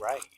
right.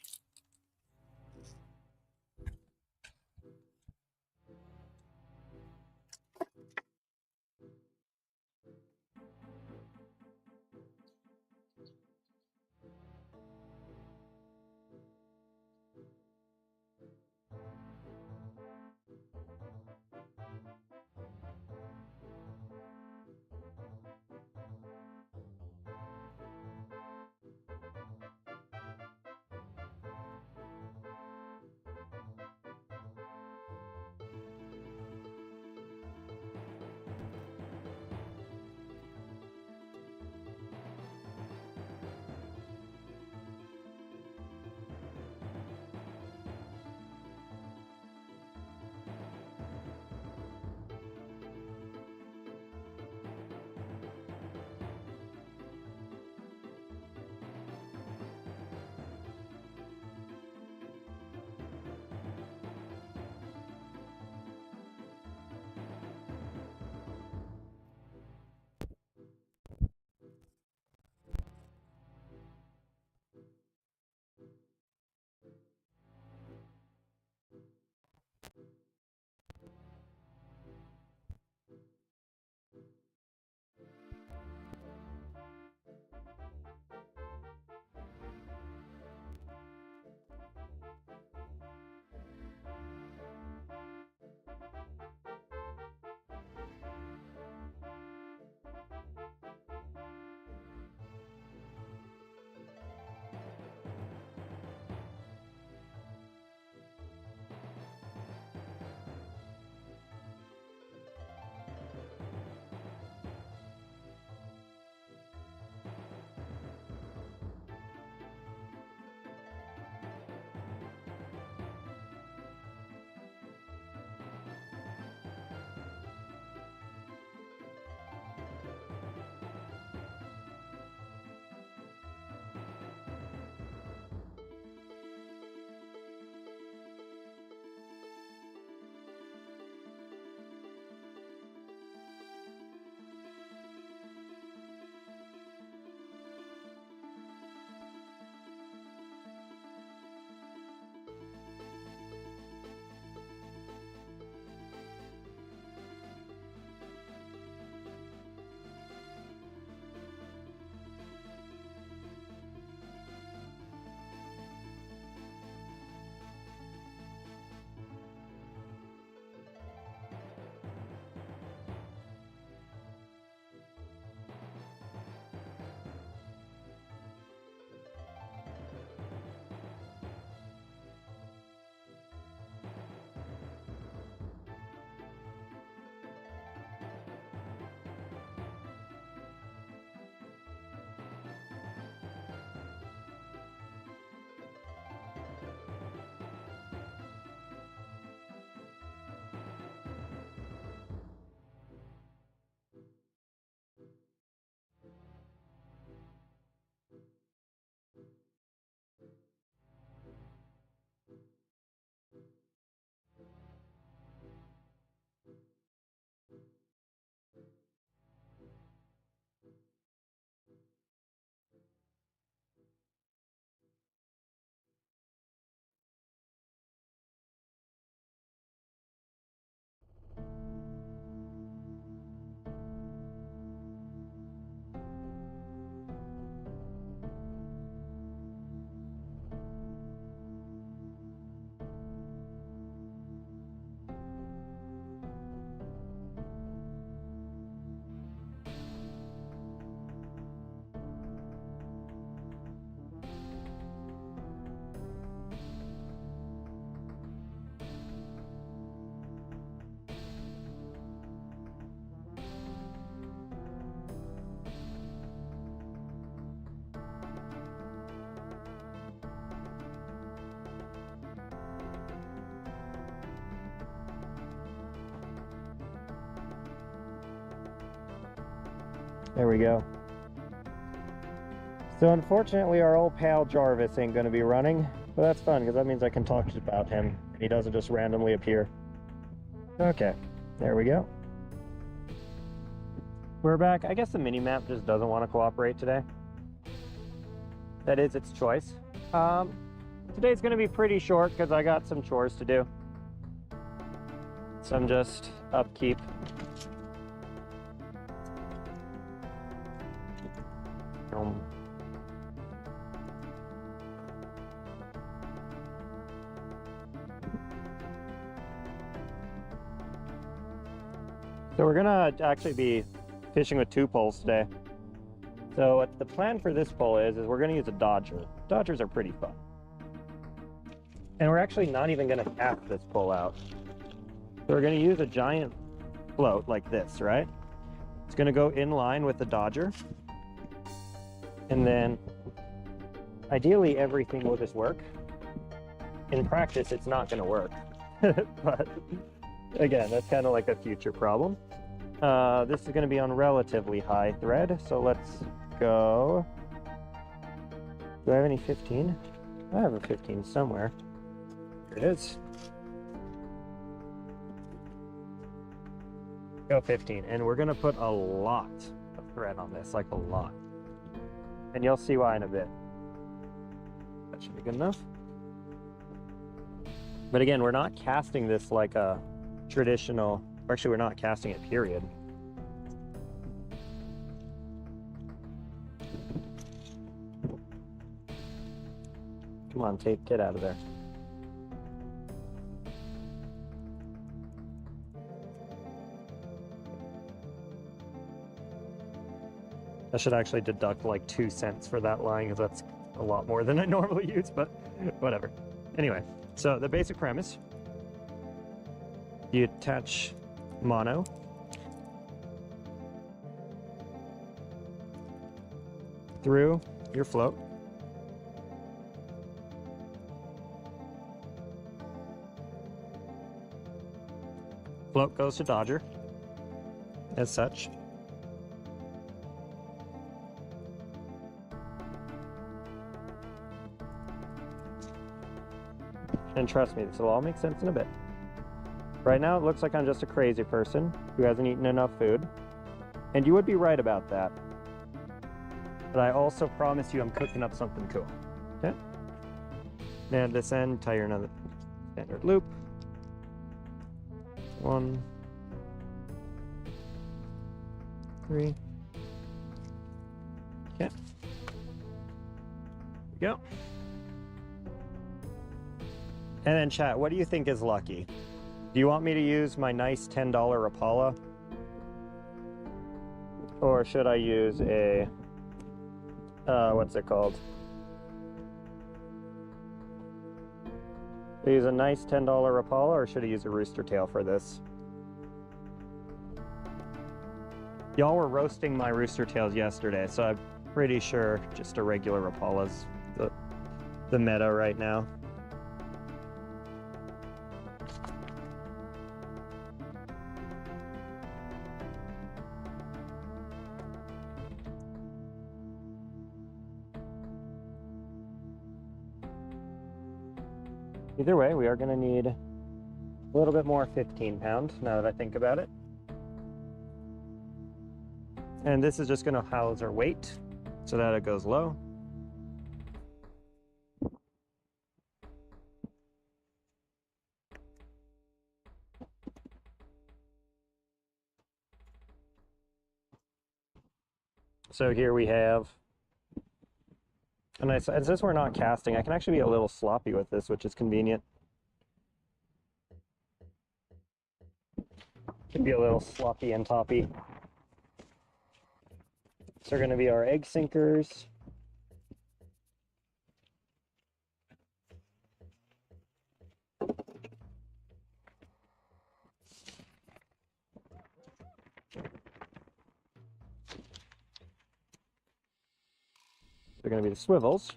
There we go. So unfortunately our old pal Jarvis ain't going to be running, but that's fun because that means I can talk about him and he doesn't just randomly appear. Okay, there we go. We're back. I guess the mini-map just doesn't want to cooperate today. That is its choice. today's gonna be pretty short because I got some chores to do. Some just upkeep. So we're gonna actually be fishing with 2 poles today. So what the plan for this pole is we're gonna use a Dodger. Dodgers are pretty fun. And we're actually not even gonna cast this pole out. So we're gonna use a giant float like this, right? It's gonna go in line with the Dodger. And then ideally everything will just work. In practice, it's not gonna work. But again, that's kind of like a future problem. This is gonna be on relatively high thread. So let's go. Do I have any 15? I have a 15 somewhere. Here it is. Go 15. And we're gonna put a lot of thread on this, like a lot. And you'll see why in a bit. That should be good enough. But again, we're not casting this like a traditional, or actually we're not casting it, period. Come on, tape, get out of there. I should actually deduct like 2 cents for that line because that's a lot more than I normally use, but whatever. Anyway, so the basic premise, you attach mono through your float. Float goes to Dodger as such. And trust me, this will all make sense in a bit. Right now, it looks like I'm just a crazy person who hasn't eaten enough food. And you would be right about that. But I also promise you I'm cooking up something cool. Okay? And this end, tie your another standard loop. 1, 3. Okay. Here we go. And then chat, what do you think is lucky? Do you want me to use my nice $10 Rapala? Or should I use a, what's it called? Should I use a nice $10 Rapala or should I use a rooster tail for this? Y'all were roasting my rooster tails yesterday, so I'm pretty sure just a regular Rapala's the meta right now. Either way, we are going to need a little bit more 15-pound now that I think about it. And this is just going to house our weight so that it goes low. So here we have, and since we're not casting, I can actually be a little sloppy with this, which is convenient. Can be a little sloppy and toppy. So are going to be our egg sinkers. They're going to be the swivels.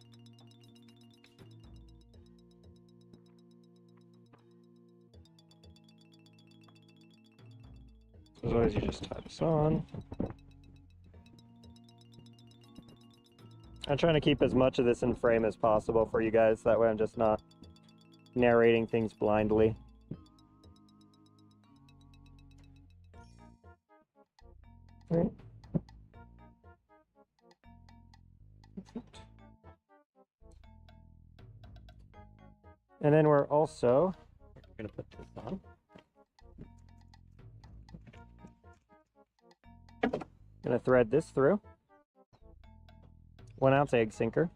As always, you just tie this on. I'm trying to keep as much of this in frame as possible for you guys. That way I'm just not narrating things blindly. All right. And then we're also going to put this on. Going to thread this through. 1 ounce egg sinker.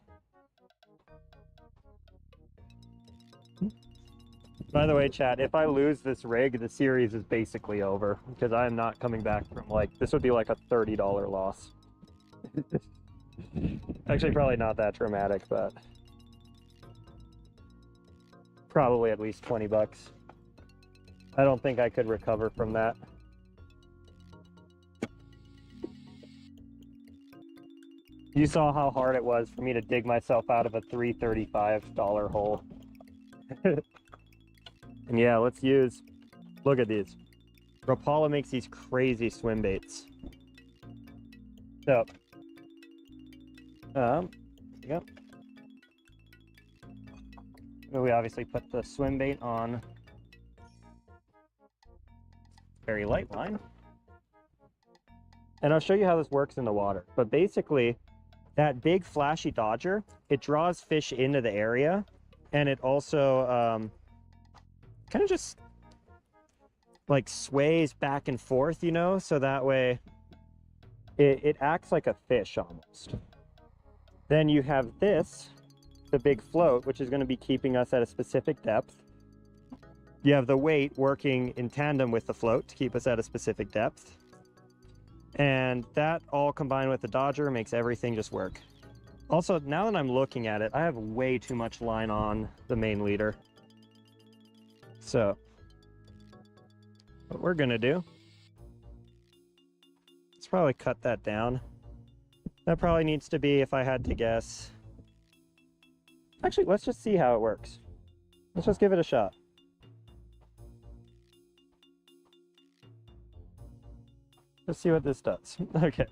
By the way, chat, if I lose this rig, the series is basically over because I am not coming back from this would be like a $30 loss. Actually, probably not that dramatic, but probably at least 20 bucks. I don't think I could recover from that. You saw how hard it was for me to dig myself out of a $335 hole. And yeah, let's use, look at these. Rapala makes these crazy swim baits. So, yep. We obviously put the swim bait on very light line. And I'll show you how this works in the water. But basically, that big flashy dodger, it draws fish into the area, and it also kind of just like sways back and forth, you know, so that way it acts like a fish almost. Then you have this, the big float, which is going to be keeping us at a specific depth. You have the weight working in tandem with the float to keep us at a specific depth. And that all combined with the dodger makes everything just work. Also, now that I'm looking at it, I have way too much line on the main leader. So, what we're gonna do is probably cut that down. That probably needs to be, if I had to guess. Actually, let's just see how it works. Let's just give it a shot. Let's see what this does. Okay.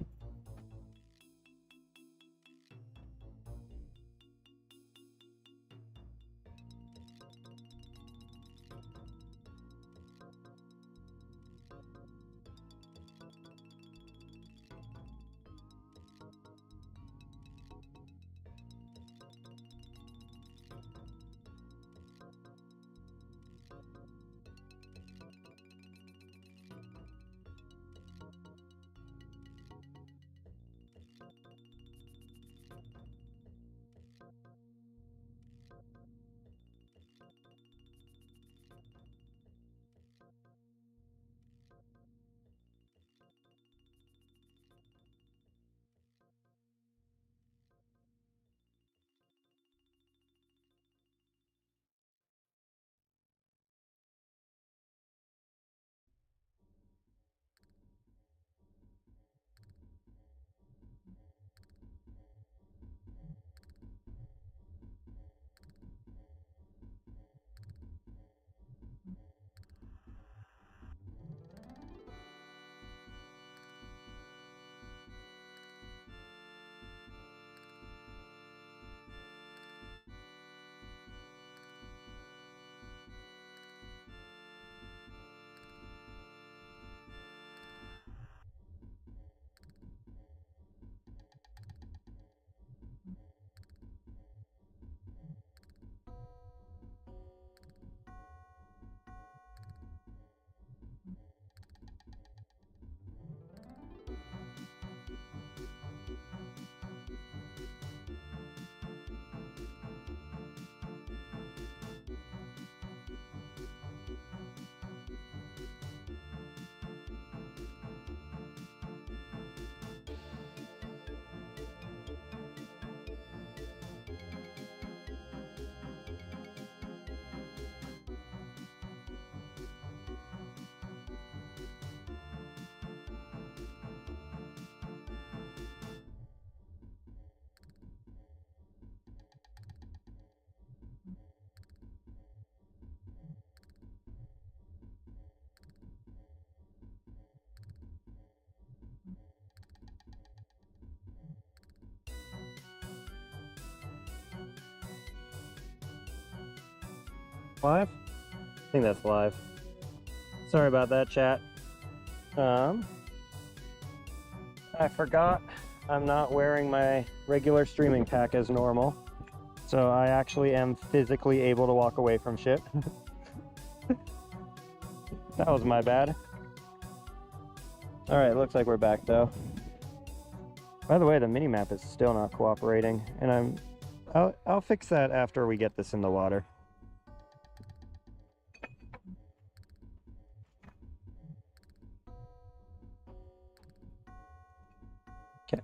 Live? I think that's live. Sorry about that, chat. I forgot I'm not wearing my regular streaming pack as normal. So I actually am physically able to walk away from shit. That was my bad. All right, looks like we're back though. By the way, the mini map is still not cooperating, and I'll fix that after we get this in the water. Okay.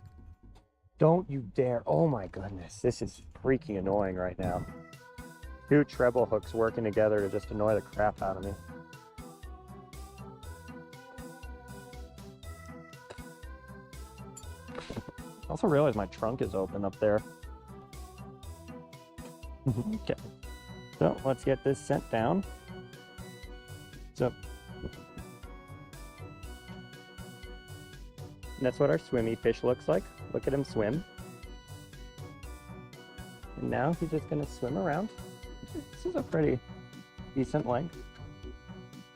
Don't you dare. Oh my goodness, this is freaking annoying right now. Two treble hooks working together to just annoy the crap out of me. I also realized my trunk is open up there. Okay, so let's get this sent down. So that's what our swimmy fish looks like. Look at him swim. And now he's just gonna swim around. This is a pretty decent length.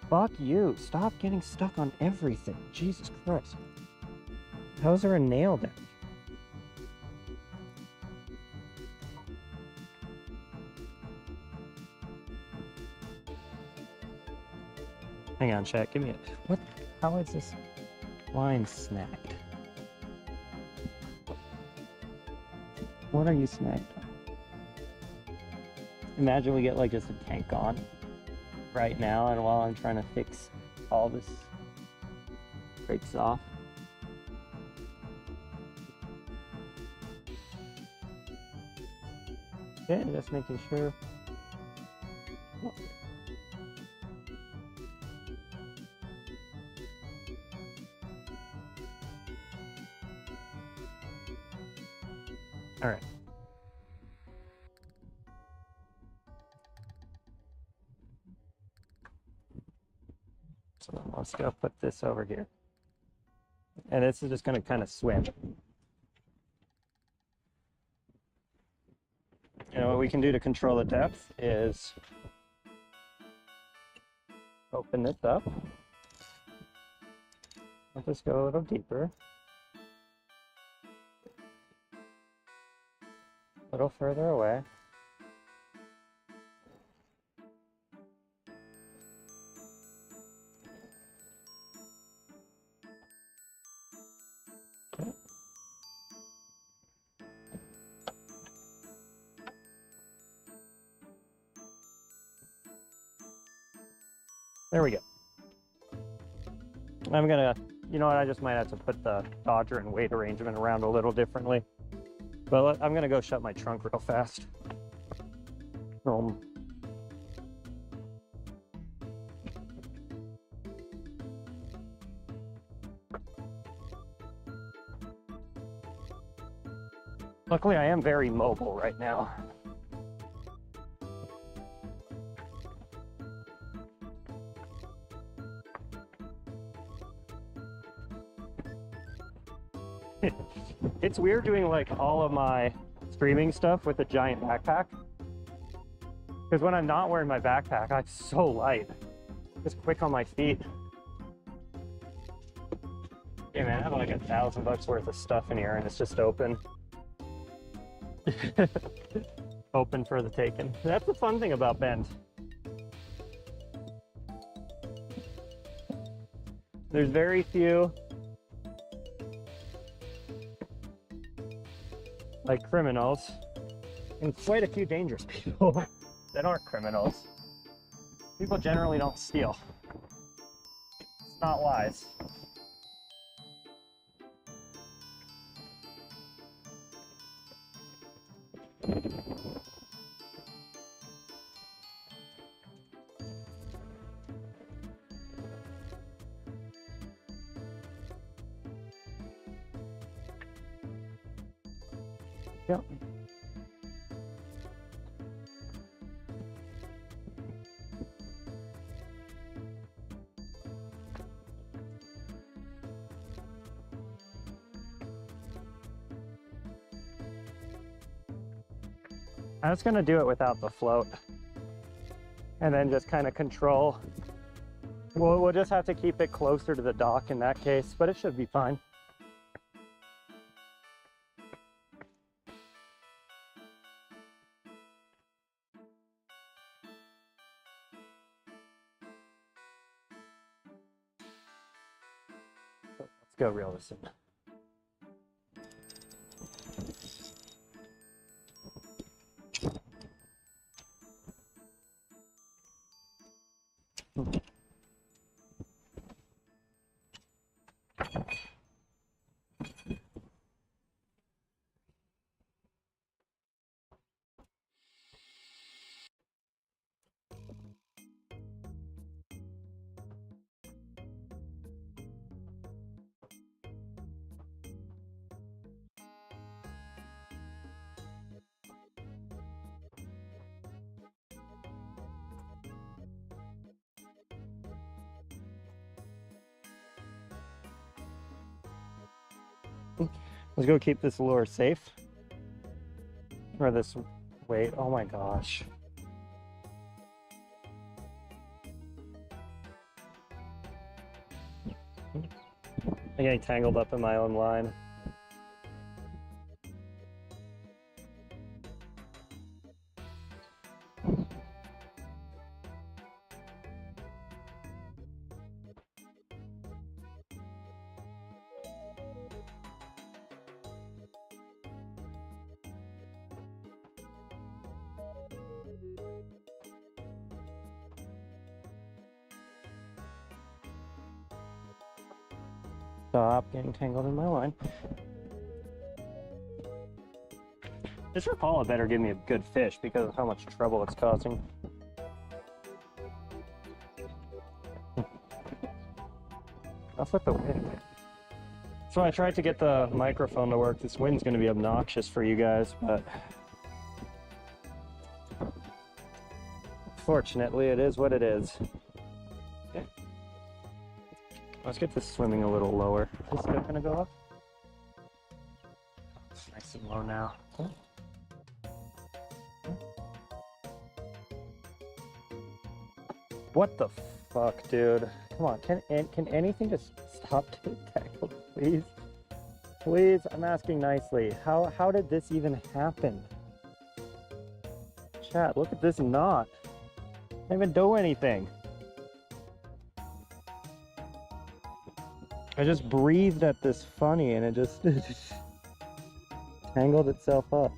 Fuck you, stop getting stuck on everything. Jesus Christ. How's there a nail down? Hang on, chat, give me a... What? How is this line snagged? What are you snagged on? Imagine we get like just a tank on right now, and while I'm trying to fix all this breaks off. Okay, just making sure. Oh. All right. So let's go put this over here. And this is just going to kind of swim. And what we can do to control the depth is open this up. I'll just go a little deeper. A little further away. Okay. There we go. I'm gonna, you know what, I just might have to put the dodger and weight arrangement around a little differently. But I'm gonna go shut my trunk real fast. Luckily, I am very mobile right now. It's weird doing like all of my streaming stuff with a giant backpack. Because when I'm not wearing my backpack, I'm so light. Just quick on my feet. Yeah, man, I have like $1,000 worth of stuff in here and it's just open. Open for the taking. That's the fun thing about Bend. There's very few like criminals and quite a few dangerous people that aren't criminals. People generally don't steal. It's not wise. Yep. I was gonna do it without the float and then just kind of control. We'll just have to keep it closer to the dock in that case, but it should be fine. go reel this in. Let's go keep this lure safe. Or this weight. Oh my gosh. I'm getting tangled up in my own line. Stop getting tangled in my line. This Rapala better give me a good fish because of how much trouble it's causing. Off with the wind. So I tried to get the microphone to work. This wind's going to be obnoxious for you guys, but fortunately it is what it is. Okay. Let's get this swimming a little lower. Is this still going to go up? It's nice and low now. What the fuck, dude? Come on, can anything just stop getting tangled, please? Please, I'm asking nicely. How did this even happen? Chat, look at this knot. Can't even do anything. I just breathed at this funny and it just tangled itself up.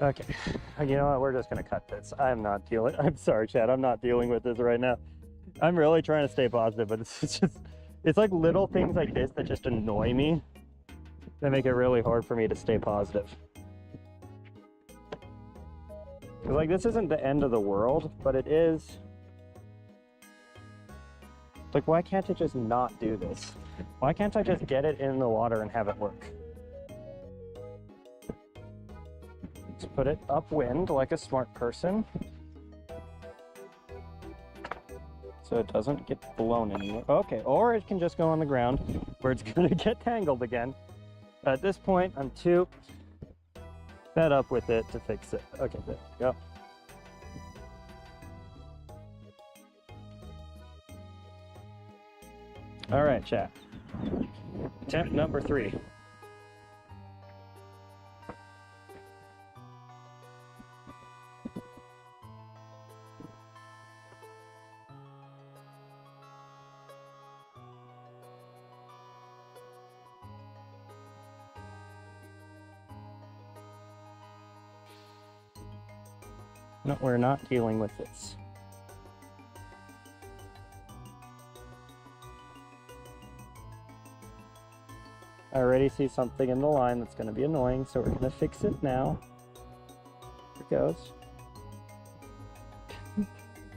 Okay, you know what, we're just gonna cut this. I'm sorry, Chad, I'm not dealing with this right now. I'm really trying to stay positive, but it's like little things like this that just annoy me. That make it really hard for me to stay positive. Because like, this isn't the end of the world, but it is. Like, why can't it just not do this? Why can't I just get it in the water and have it work? Let's put it upwind like a smart person. So it doesn't get blown anymore. Okay, or it can just go on the ground where it's gonna get tangled again. At this point, I'm too fed up with it to fix it. Okay, there we go. All right, chat. Attempt number 3. No, we're not dealing with this. I already see something in the line that's going to be annoying, so we're going to fix it now. Here it goes.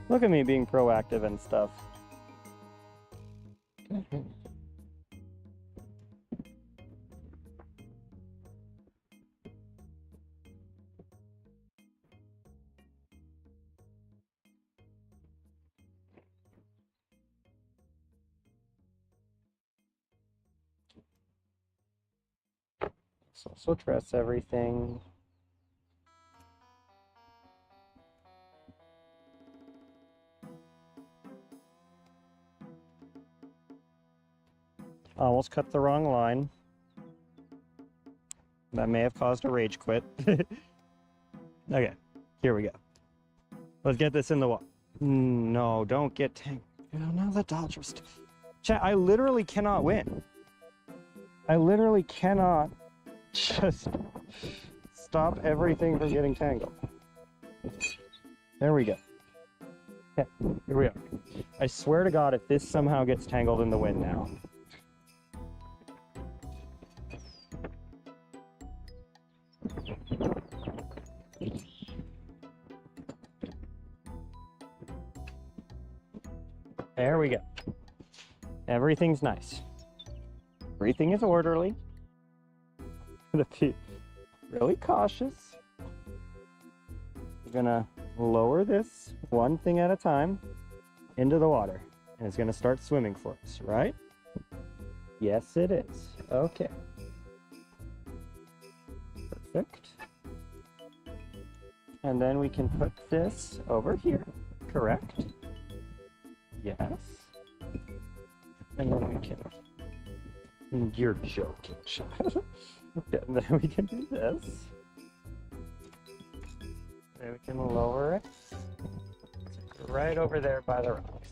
Look at me being proactive and stuff. Okay. So dress everything. Almost cut the wrong line. That may have caused a rage quit. Okay, here we go. Let's get this in the water. No, don't get tangled. Now the Dodgers. Chat, I literally cannot win. I literally cannot just stop everything from getting tangled. There we go. Okay, here we are. I swear to God, if this somehow gets tangled in the wind now. There we go. Everything's nice. Everything is orderly. Gonna be really cautious. We're gonna lower this one thing at a time into the water, and it's gonna start swimming for us, right? Yes, it is. Okay. Perfect. And then we can put this over here, correct? Yes. And then we can... You're joking, child. And then we can do this. Then we can lower it right over there by the rocks.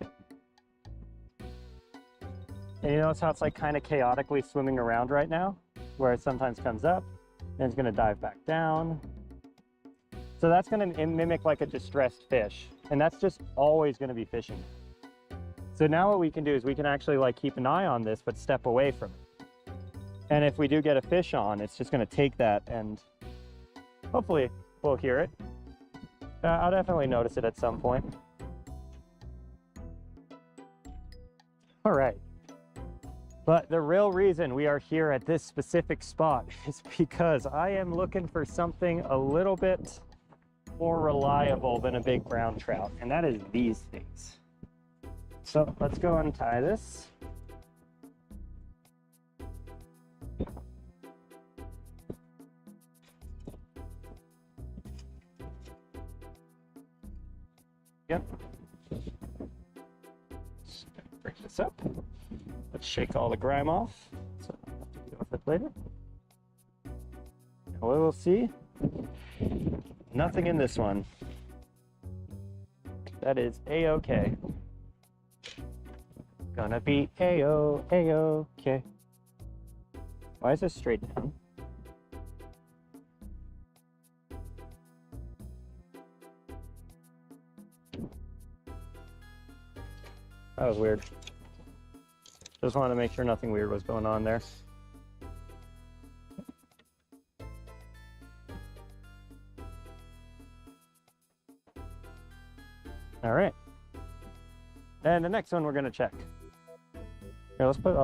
Okay. And you notice how it's like kind of chaotically swimming around right now? Where it sometimes comes up, then it's going to dive back down. So that's going to mimic like a distressed fish. And that's just always going to be fishing. So now what we can do is we can actually like keep an eye on this, but step away from it. And if we do get a fish on, it's just going to take that, and hopefully we'll hear it. I'll definitely notice it at some point. All right. But the real reason we are here at this specific spot is because I am looking for something a little bit more reliable than a big brown trout, and that is these things. So let's go untie this. Yep. Let's bring this up. Let's shake all the grime off, so I'll have to deal with it later. And we will see. Nothing in this one. That is A-okay. Gonna be A-okay. Why is this straight down? That was weird. Just wanted to make sure nothing weird was going on there. All right. And the next one we're going to check. Here, let's put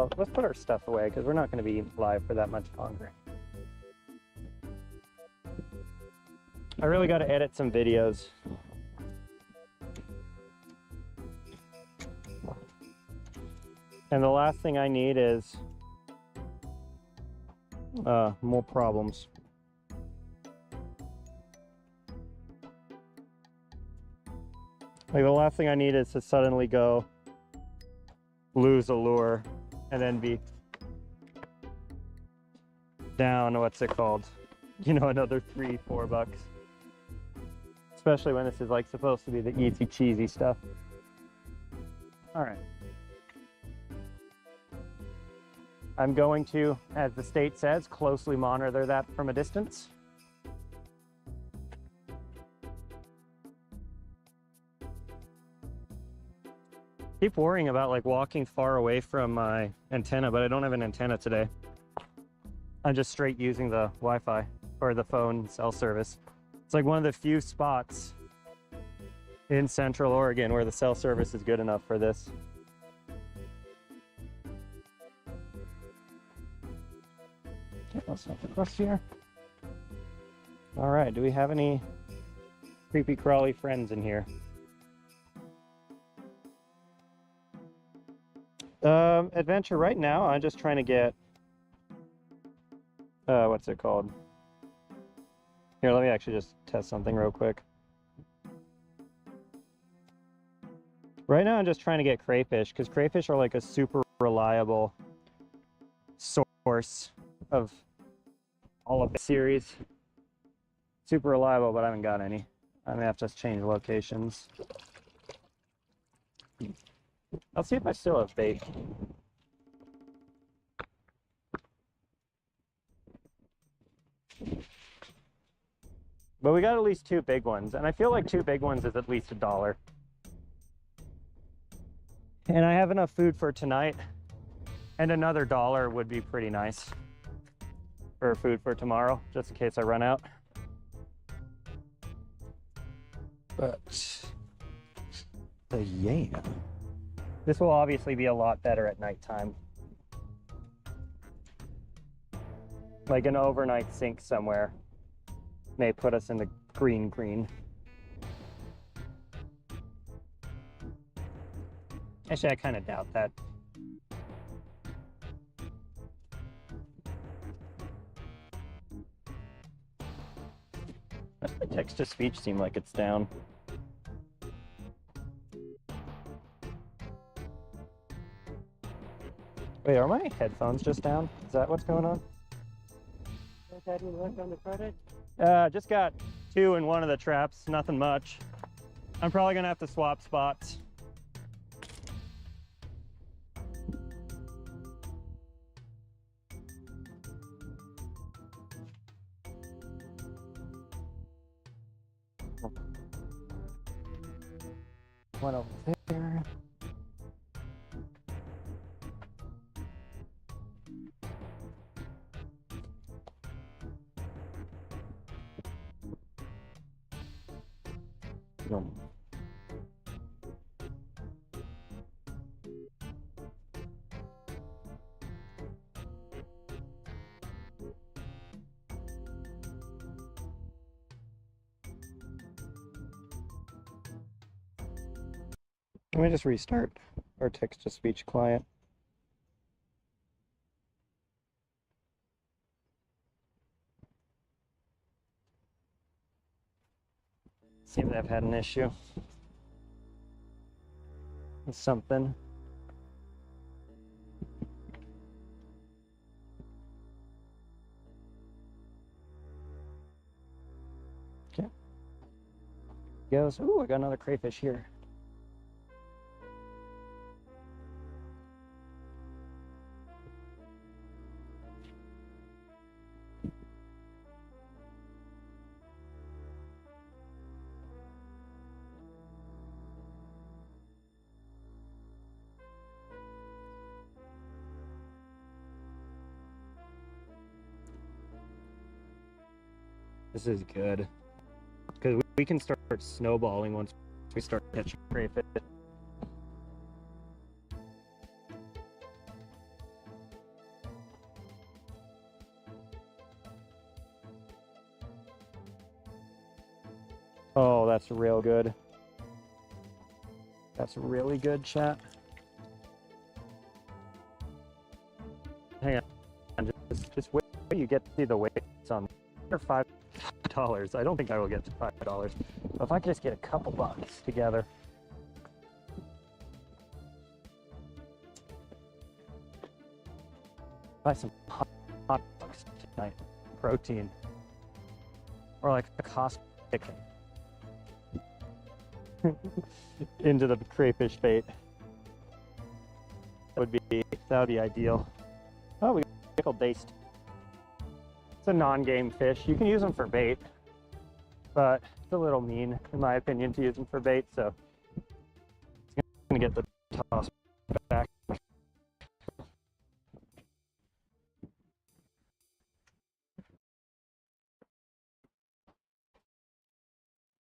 our stuff away because we're not going to be live for that much longer. I really got to edit some videos. And the last thing I need is more problems. Like the last thing I need is to suddenly go lose a lure and then be down, what's it called? You know, another $3-4. Especially when this is like supposed to be the easy cheesy stuff. All right. I'm going to, as the state says, closely monitor that from a distance. Keep worrying about like walking far away from my antenna, but I don't have an antenna today. I'm just straight using the Wi-Fi or the phone cell service. It's like one of the few spots in Central Oregon where the cell service is good enough for this. Okay, let's not across here. All right, do we have any creepy crawly friends in here? Adventure right now, I'm just trying to get, what's it called? Here, let me actually just test something real quick. Right now, I'm just trying to get crayfish, because crayfish are like a super reliable course of all of the series. Super reliable, but I haven't got any. I may have to change locations. I'll see if I still have bait. But we got at least 2 big ones, and I feel like 2 big ones is at least $1. And I have enough food for tonight, and another $1 would be pretty nice for food for tomorrow, just in case I run out. But yeah, this will obviously be a lot better at nighttime. Like an overnight sink somewhere may put us in the green. Actually, I kind of doubt that. The text-to-speech seemed like it's down. Wait, are my headphones just down? Is that what's going on? That you left on the credit? Just got 2 in one of the traps, nothing much. I'm probably gonna have to swap spots. One over there. Let me just restart our text-to-speech client. Seems I've had an issue with something. Okay. Goes. Ooh, I got another crayfish here. This is good, because we can start snowballing once we start catching crayfish. Oh, that's real good. That's really good, chat. Hang on, just wait till you get to see the weights on. They're $5. I don't think I will get to $5. But if I could just get a couple bucks together. Buy some hot dogs tonight. Protein. Or like a Costco chicken. Into the crayfish bait. That would be ideal. Oh, we got pickled dace. It's a non-game fish. You can use them for bait, but it's a little mean, in my opinion, to use them for bait, so it's gonna get the toss back. Look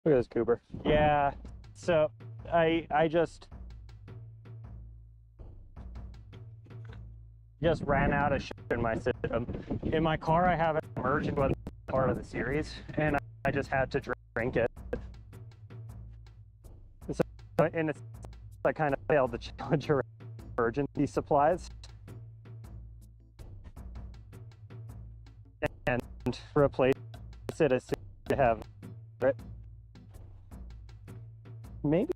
at this goober. Yeah, so I just ran out of shit in my system. In my car, I have it merged into a part of the series, and I just had to drink it. So, and it's, I kind of failed the challenge of emergency supplies. And replace it as soon as you have it. Maybe.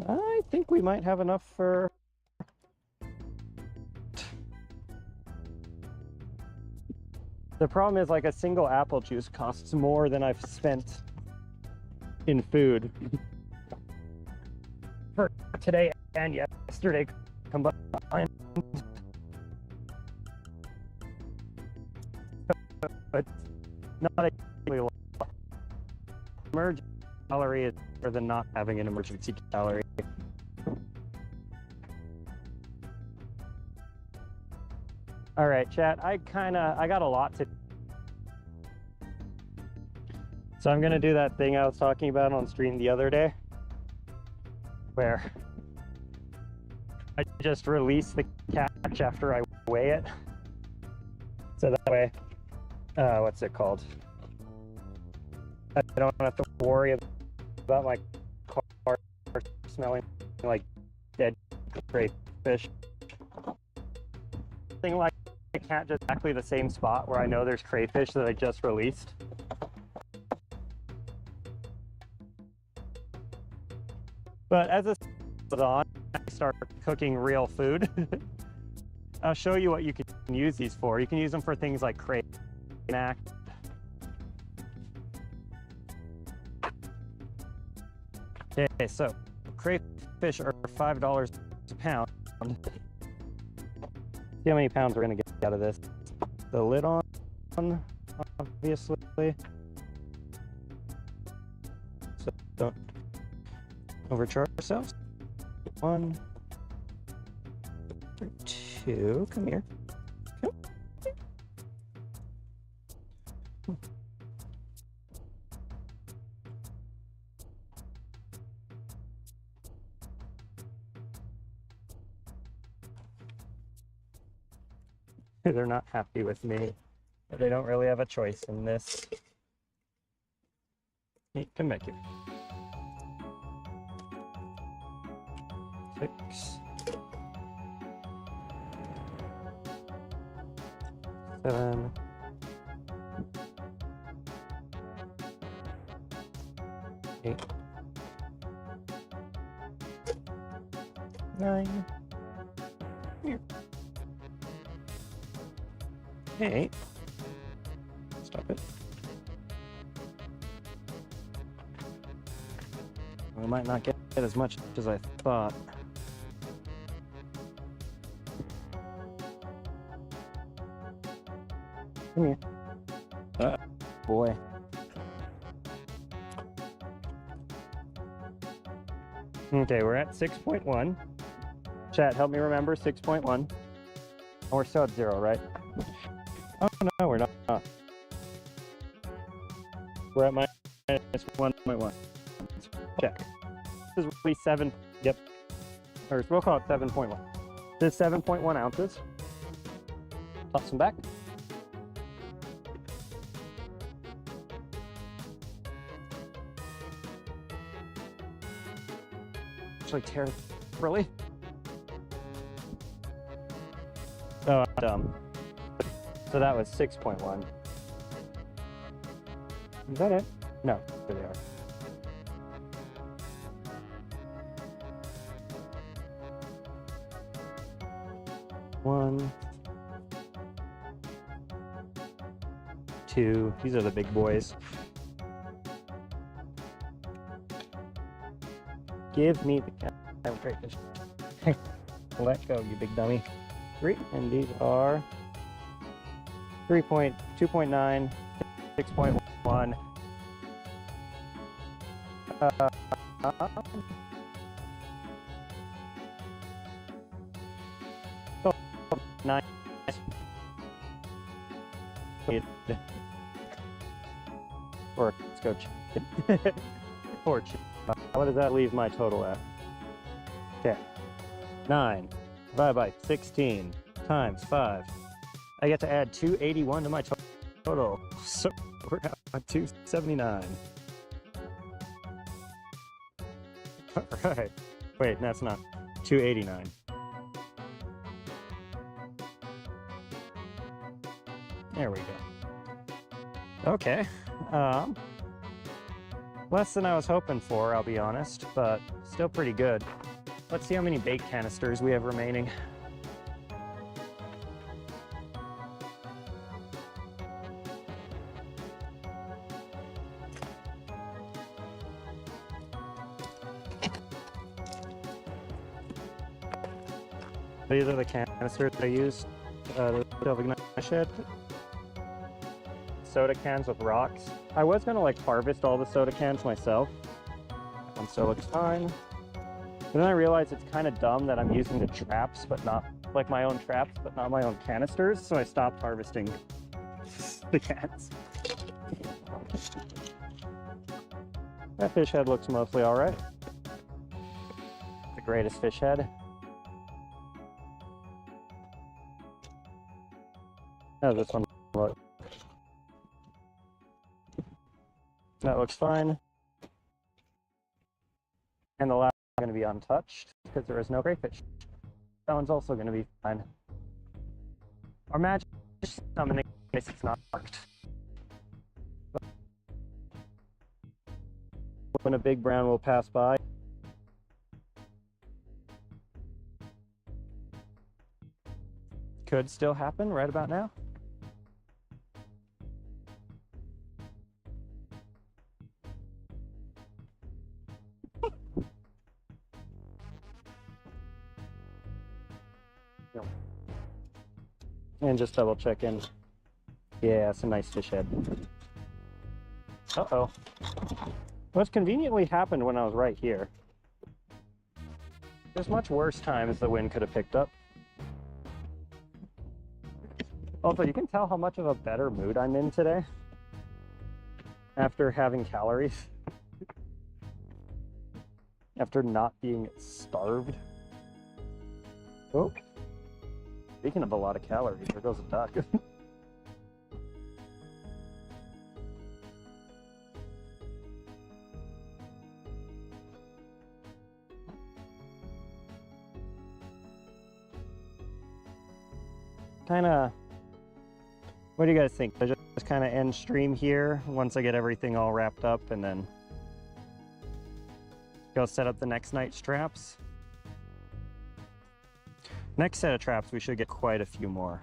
I think we might have enough for... The problem is, like, a single apple juice costs more than I've spent in food for today and yesterday combined. But not a emergency calorie is better than not having an emergency calorie. All right, chat, I got a lot to... So I'm gonna do that thing I was talking about on stream the other day, where I just release the catch after I weigh it. So that way, what's it called? I don't have to worry about my car smelling like dead crayfish. Thing like I can't just exactly the same spot where I know there's crayfish that I just released. But as this goes on, I start cooking real food. I'll show you what you can use these for. You can use them for things like snack. Okay, so crayfish are $5 a pound. See how many pounds we're gonna get out of this. The lid on, obviously. So don't overcharge ourselves. 1, 2, come here. Come. They're not happy with me, but they don't really have a choice in this. Hey, come back here. 6, 7, 8, 9. Here. Hey, stop it. We might not get as much as I thought. Come here. Boy. Okay, we're at 6.1. Chat, help me remember 6.1. Oh, we're still at 0, right? Oh, no, we're not. We're at minus 1.1. Check. This is really 7. Yep. Or we'll call it 7.1. This is 7.1 ounces. Toss them back. Actually, terribly. Oh, I'm dumb. So that was 6.1. Is that it? No, there they are. One, 2. These are the big boys. Give me the crayfish. Let go, you big dummy. 3, and these are 3.2.9, 6.1. 9. Or let's go chicken. Or chicken. What does that leave my total at? Okay. 9 divided by 16 times 5. I get to add 281 to my total. So we're at 279. All right. Wait, that's not 289. There we go. Okay. Less than I was hoping for, I'll be honest, but still pretty good. Let's see how many bait canisters we have remaining. These are the canisters I used to ignite my shed. Soda cans with rocks. I was gonna like harvest all the soda cans myself. One still looks fine. But then I realized it's kind of dumb that I'm using the traps, but not like my own traps, but not my own canisters. So I stopped harvesting the cans. That fish head looks mostly all right. The greatest fish head. How does this one look? That looks fine. And the last is going to be untouched because there is no crayfish. That one's also going to be fine. Our magic is summoning in case it's not marked. When a big brown will pass by. Could still happen right about now. And just double check in. Yeah, it's a nice fish head. Uh-oh. What's conveniently happened when I was right here. There's much worse times the wind could have picked up. Also, you can tell how much of a better mood I'm in today after having calories. After not being starved. Oh. Speaking of a lot of calories, there goes a duck. What do you guys think? I just kind of end stream here once I get everything all wrapped up and then go set up the next night's traps. Next set of traps, we should get quite a few more.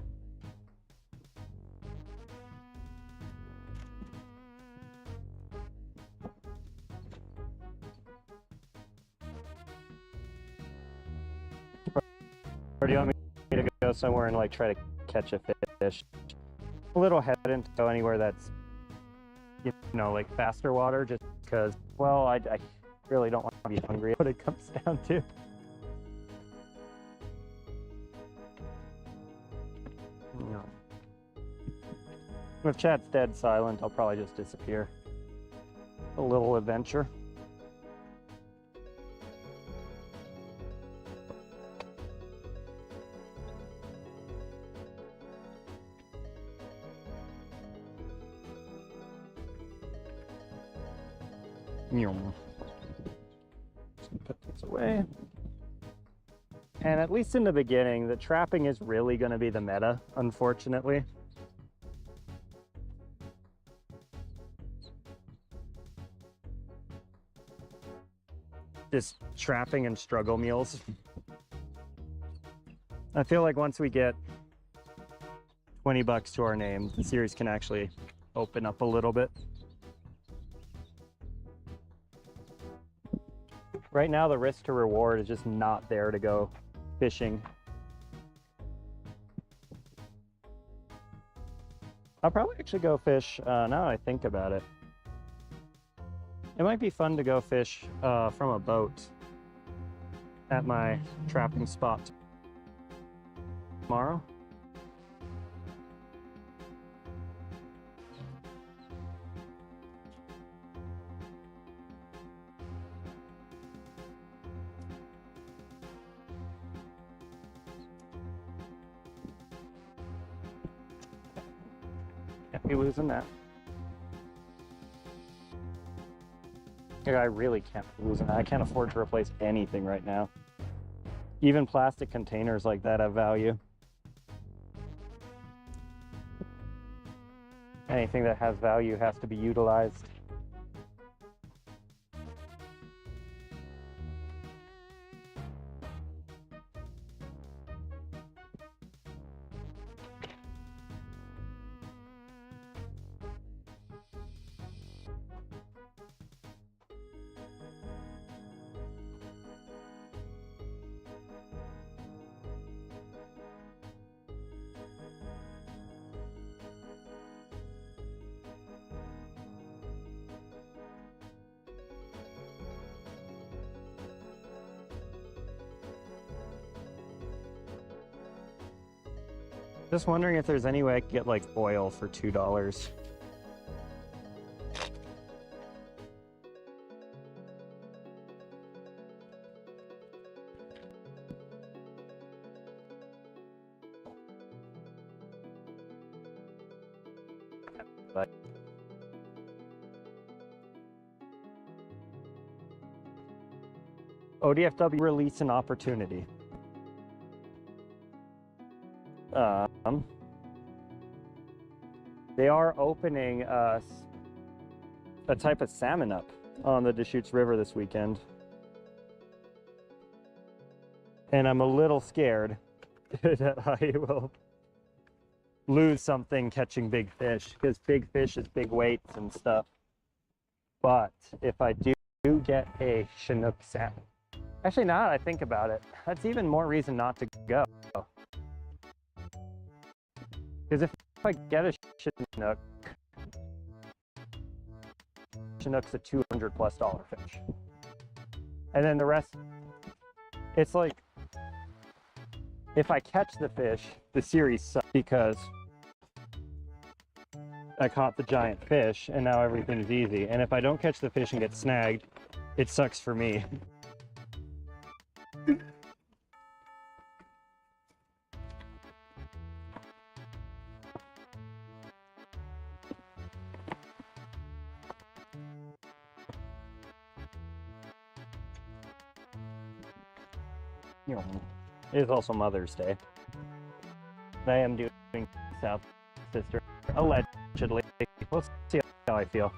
Or do you want me to go somewhere and like try to catch a fish? A little hesitant to go anywhere that's, you know, like faster water just because, well, I really don't want to be hungry what it comes down to. No. If chat's dead silent, I'll probably just disappear. A little adventure. Put this away. And at least in the beginning, the trapping is really going to be the meta, unfortunately. Just trapping and struggle meals. I feel like once we get 20 bucks to our name, the series can actually open up a little bit. Right now, the risk to reward is just not there to go fishing. I'll probably actually go fish, now that I think about it. It might be fun to go fish from a boat at my trapping spot tomorrow. Can't be losing that. Yeah, I really can't be losing that. I can't afford to replace anything right now. Even plastic containers like that have value. Anything that has value has to be utilized. Just wondering if there's any way I could get like oil for $2. But ODFW release an opportunity. They are opening a type of salmon up on the Deschutes River this weekend. And I'm a little scared that I will lose something catching big fish, because big fish is big weights and stuff. But if I do get a Chinook salmon, actually now that I think about it, that's even more reason not to go. Because if I get a Chinook, Chinook's a $200+ fish. And then the rest, it's like, if I catch the fish, the series sucks because I caught the giant fish and now everything's easy. And if I don't catch the fish and get snagged, it sucks for me. You know, it is also Mother's Day. I am doing South Sister, allegedly. We'll see how I feel.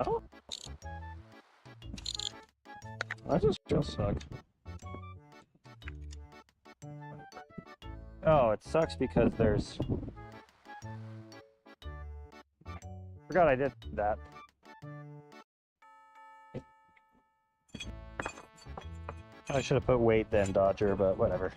Oh, that just sucks. Oh, it sucks because there's... Forgot I did that. I should have put weight then, Dodger, but whatever.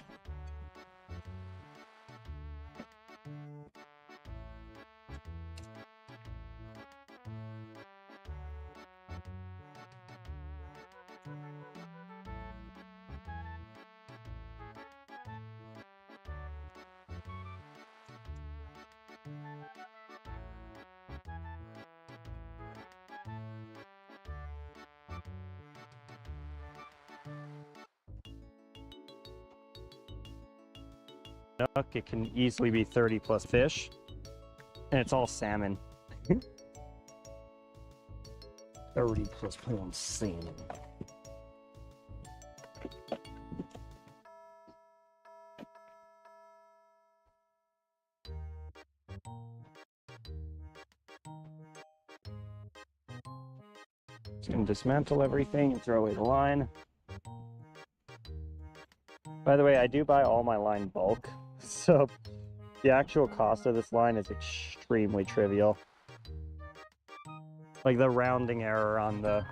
It can easily be 30+ fish, and it's all salmon. 30+ pound salmon. Just gonna dismantle everything and throw away the line. By the way, I do buy all my line bulk, so the actual cost of this line is extremely trivial. Like the rounding error on the,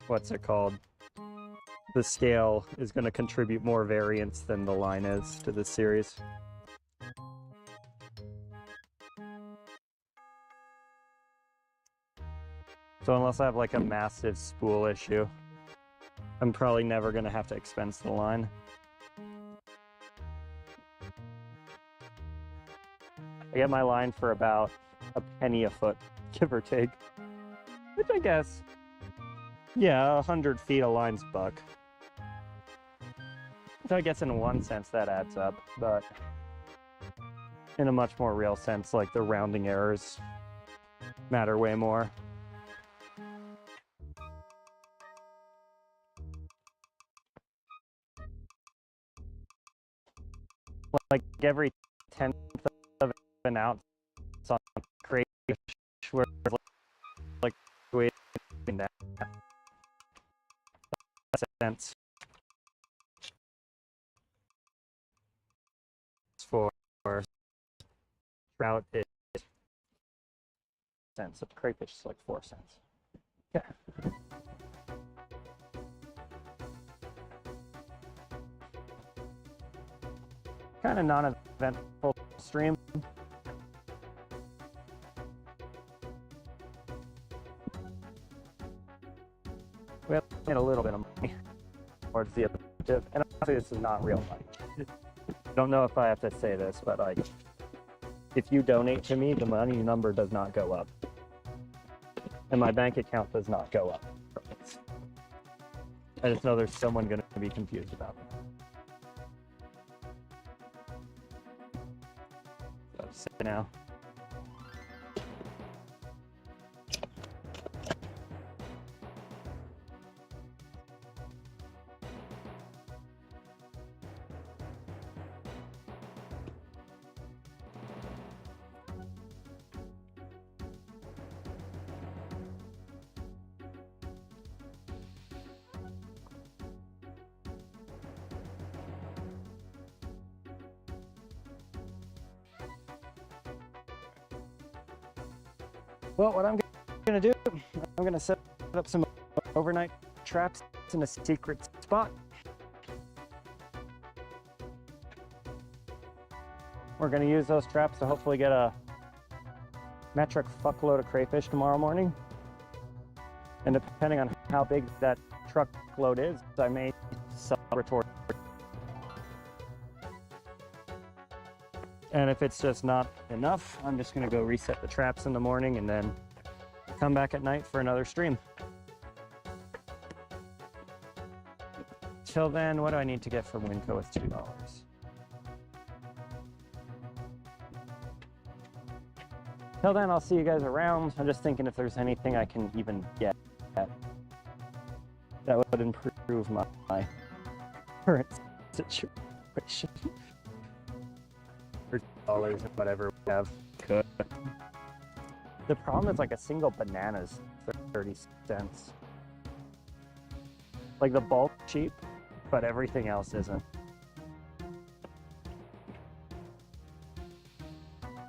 what's it called? The scale is going to contribute more variance than the line is to this series. So unless I have like a massive spool issue, I'm probably never going to have to expense the line. I get my line for about a penny a foot, give or take. Which I guess, yeah, 100 feet of line's buck. So I guess in one sense that adds up, but in a much more real sense, like the rounding errors matter way more. Like every 10th of an ounce on crayfish where it's like waiting that sense for trout is cents. So crayfish is like 4 cents. Yeah. Kind of non-eventful stream. We have made a little bit of money towards the objective, and obviously this is not real money. I don't know if I have to say this, but like, if you donate to me, the money number does not go up, and my bank account does not go up. I just know there's someone going to be confused about that. So now. Well, what I'm going to do, I'm going to set up some overnight traps in a secret spot. We're going to use those traps to hopefully get a metric fuckload of crayfish tomorrow morning. And depending on how big that truckload is, I may sell a retort. And if it's just not enough, I'm just going to go reset the traps in the morning and then come back at night for another stream. Till then, what do I need to get from Winco with $2? Till then, I'll see you guys around. I'm just thinking if there's anything I can even get that would improve my current situation. $100 and whatever we have could. The problem is like a single banana is 30 cents. Like the bulk cheap, but everything else isn't.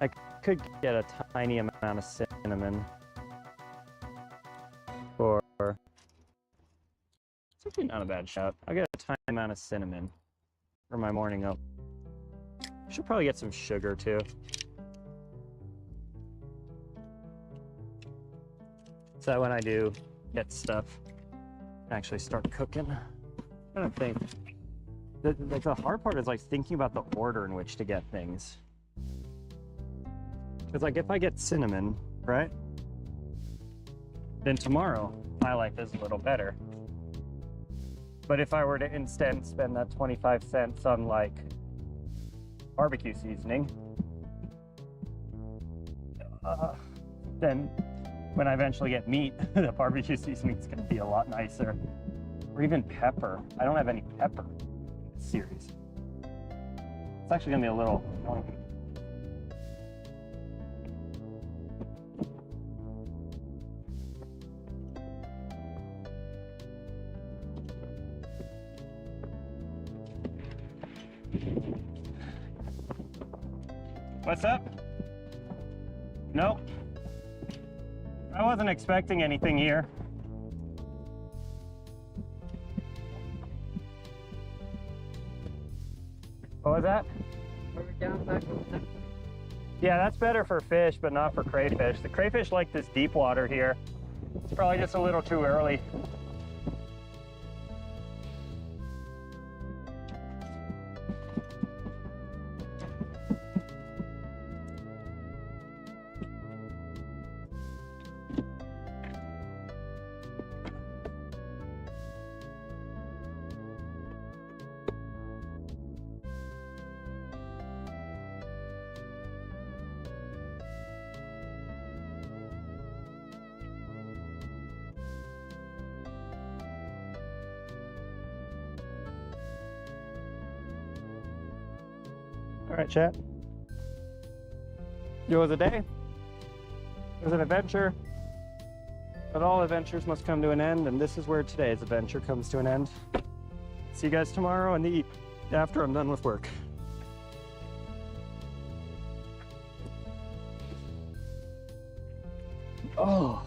I could get a tiny amount of cinnamon for, it's actually not a bad shot. I'll get a tiny amount of cinnamon for my morning oat. Should probably get some sugar too. So that when I do get stuff, I actually start cooking. I don't think. The hard part is like thinking about the order in which to get things. Because like if I get cinnamon, right? Then tomorrow my life is a little better. But if I were to instead spend that 25 cents on like barbecue seasoning, then when I eventually get meat, the barbecue seasoning is going to be a lot nicer. Or even pepper. I don't have any pepper in this series. It's actually going to be a little annoying. What's up? Nope. I wasn't expecting anything here. What was that? Yeah, that's better for fish, but not for crayfish. The crayfish like this deep water here. It's probably just a little too early. All right, chat. It was a day. It was an adventure, but all adventures must come to an end, and this is where today's adventure comes to an end. See you guys tomorrow after I'm done with work. Oh.